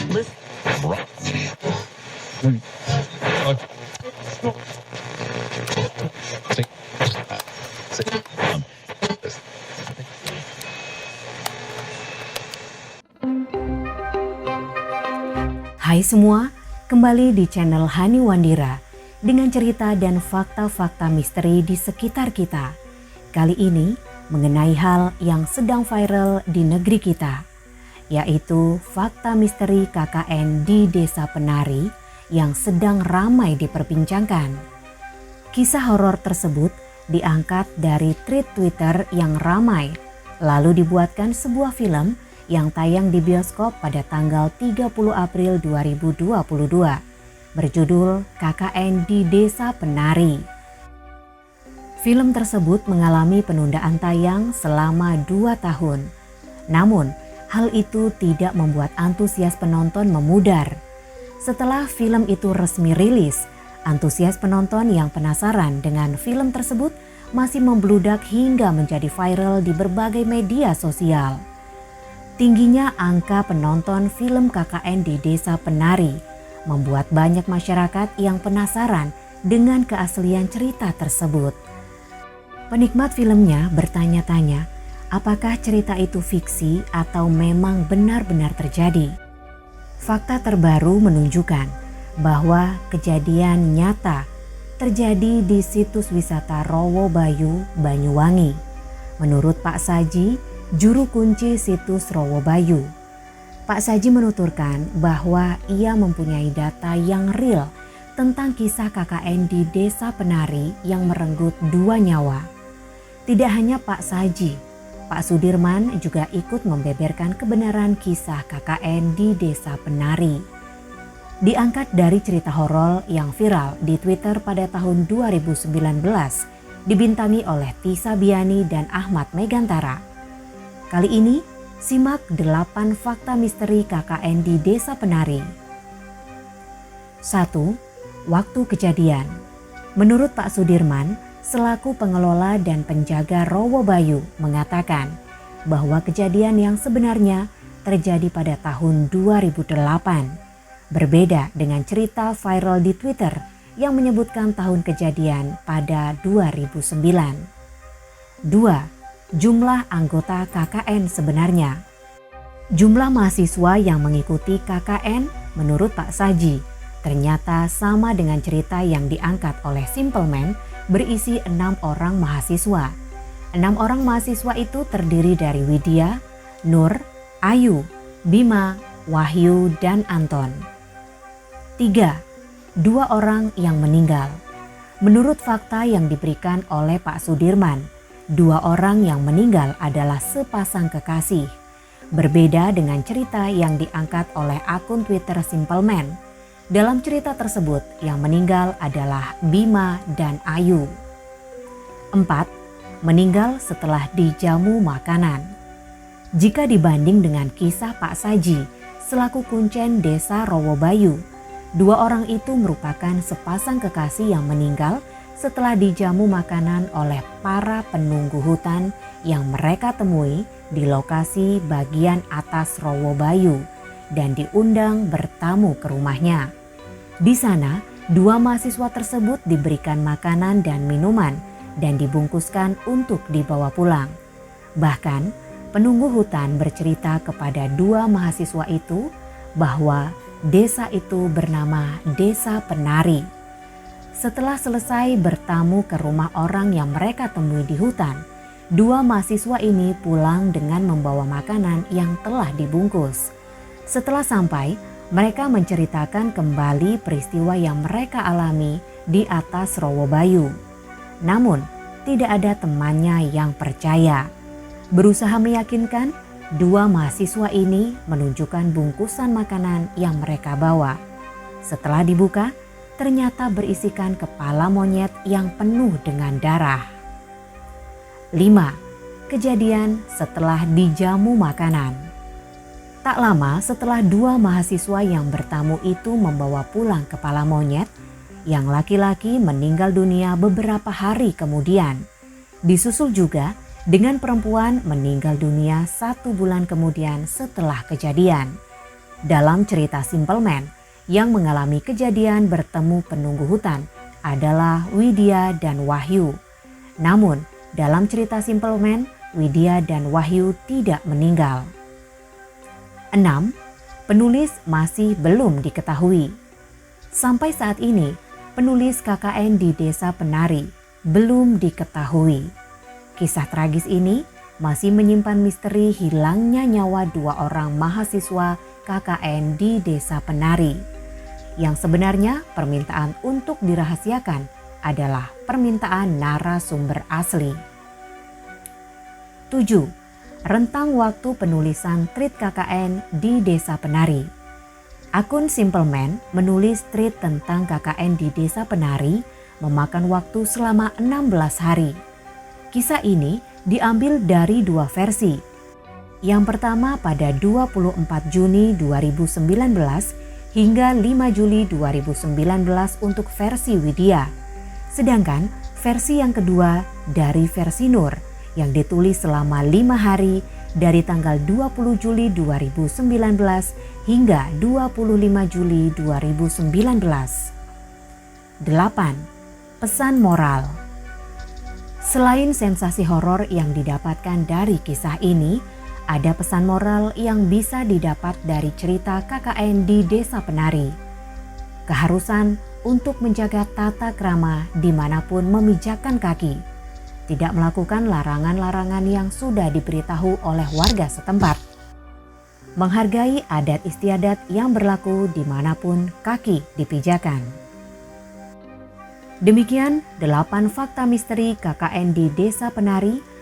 Hai semua, kembali di channel Hani Wandira dengan cerita dan fakta-fakta misteri di sekitar kita. Kali ini mengenai hal yang sedang viral di negeri kita, yaitu fakta misteri KKN di Desa Penari yang sedang ramai diperbincangkan. Kisah horor tersebut diangkat dari tweet Twitter yang ramai, lalu dibuatkan sebuah film yang tayang di bioskop pada tanggal 30 April 2022 berjudul KKN di Desa Penari. Film tersebut mengalami penundaan tayang selama 2 tahun. Namun, hal itu tidak membuat antusias penonton memudar. Setelah film itu resmi rilis, antusias penonton yang penasaran dengan film tersebut masih membludak hingga menjadi viral di berbagai media sosial. Tingginya angka penonton film KKN di Desa Penari membuat banyak masyarakat yang penasaran dengan keaslian cerita tersebut. Penikmat filmnya bertanya-tanya, apakah cerita itu fiksi atau memang benar-benar terjadi? Fakta terbaru menunjukkan bahwa kejadian nyata terjadi di situs wisata Rowo Bayu, Banyuwangi. Menurut Pak Saji, juru kunci situs Rowo Bayu, Pak Saji menuturkan bahwa ia mempunyai data yang real tentang kisah KKN di Desa Penari yang merenggut 2 nyawa. Tidak hanya Pak Saji, Pak Sudirman juga ikut membeberkan kebenaran kisah KKN di Desa Penari. Diangkat dari cerita horor yang viral di Twitter pada tahun 2019, dibintangi oleh Tisa Biani dan Ahmad Megantara. Kali ini, simak 8 fakta misteri KKN di Desa Penari. 1. Waktu kejadian. Menurut Pak Sudirman, selaku pengelola dan penjaga Rowo Bayu mengatakan bahwa kejadian yang sebenarnya terjadi pada tahun 2008. Berbeda dengan cerita viral di Twitter yang menyebutkan tahun kejadian pada 2009. 2. Jumlah anggota KKN sebenarnya. Jumlah mahasiswa yang mengikuti KKN menurut Pak Saji ternyata sama dengan cerita yang diangkat oleh Simple Man, berisi 6 orang mahasiswa. 6 orang mahasiswa itu terdiri dari Widya, Nur, Ayu, Bima, Wahyu, dan Anton. 3. 2 orang yang meninggal. Menurut fakta yang diberikan oleh Pak Sudirman, 2 orang yang meninggal adalah sepasang kekasih. Berbeda dengan cerita yang diangkat oleh akun Twitter Simple Man. Dalam cerita tersebut yang meninggal adalah Bima dan Ayu. 4. Meninggal setelah dijamu makanan. Jika dibanding dengan kisah Pak Saji selaku kuncen Desa Rowo Bayu, 2 orang itu merupakan sepasang kekasih yang meninggal setelah dijamu makanan oleh para penunggu hutan yang mereka temui di lokasi bagian atas Rowo Bayu dan diundang bertamu ke rumahnya. Di sana, 2 mahasiswa tersebut diberikan makanan dan minuman dan dibungkuskan untuk dibawa pulang. Bahkan, penunggu hutan bercerita kepada 2 mahasiswa itu bahwa desa itu bernama Desa Penari. Setelah selesai bertamu ke rumah orang yang mereka temui di hutan, 2 mahasiswa ini pulang dengan membawa makanan yang telah dibungkus. Setelah sampai, mereka menceritakan kembali peristiwa yang mereka alami di atas Rowo Bayu. Namun, tidak ada temannya yang percaya. Berusaha meyakinkan, 2 mahasiswa ini menunjukkan bungkusan makanan yang mereka bawa. Setelah dibuka, ternyata berisikan kepala monyet yang penuh dengan darah. 5. Kejadian setelah dijamu makanan. Tak lama setelah 2 mahasiswa yang bertamu itu membawa pulang kepala monyet, yang laki-laki meninggal dunia beberapa hari kemudian. Disusul juga dengan perempuan meninggal dunia 1 bulan kemudian setelah kejadian. Dalam cerita Simple Man, yang mengalami kejadian bertemu penunggu hutan adalah Widya dan Wahyu. Namun, dalam cerita Simple Man, Widya dan Wahyu tidak meninggal. 6. Penulis masih belum diketahui. Sampai saat ini, penulis KKN di Desa Penari belum diketahui. Kisah tragis ini masih menyimpan misteri hilangnya nyawa 2 orang mahasiswa KKN di Desa Penari. Yang sebenarnya permintaan untuk dirahasiakan adalah permintaan narasumber asli. 7. Rentang waktu penulisan treat KKN di Desa Penari. Akun Simple Man menulis treat tentang KKN di Desa Penari memakan waktu selama 16 hari. Kisah ini diambil dari 2 versi. Yang pertama pada 24 Juni 2019 hingga 5 Juli 2019 untuk versi Widya. Sedangkan versi yang kedua dari versi Nur yang ditulis selama 5 hari dari tanggal 20 Juli 2019 hingga 25 Juli 2019. 8. Pesan moral. Selain sensasi horor yang didapatkan dari kisah ini, ada pesan moral yang bisa didapat dari cerita KKN di Desa Penari. Keharusan untuk menjaga tata krama dimanapun memijakkan kaki. Tidak melakukan larangan-larangan yang sudah diberitahu oleh warga setempat. Menghargai adat istiadat yang berlaku dimanapun kaki dipijakan. Demikian 8 fakta misteri KKN di Desa Penari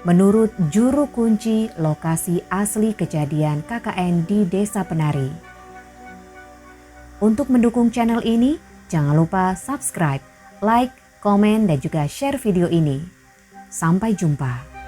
menurut juru kunci lokasi asli kejadian KKN di Desa Penari. Untuk mendukung channel ini, jangan lupa subscribe, like, komen, dan juga share video ini. Sampai jumpa.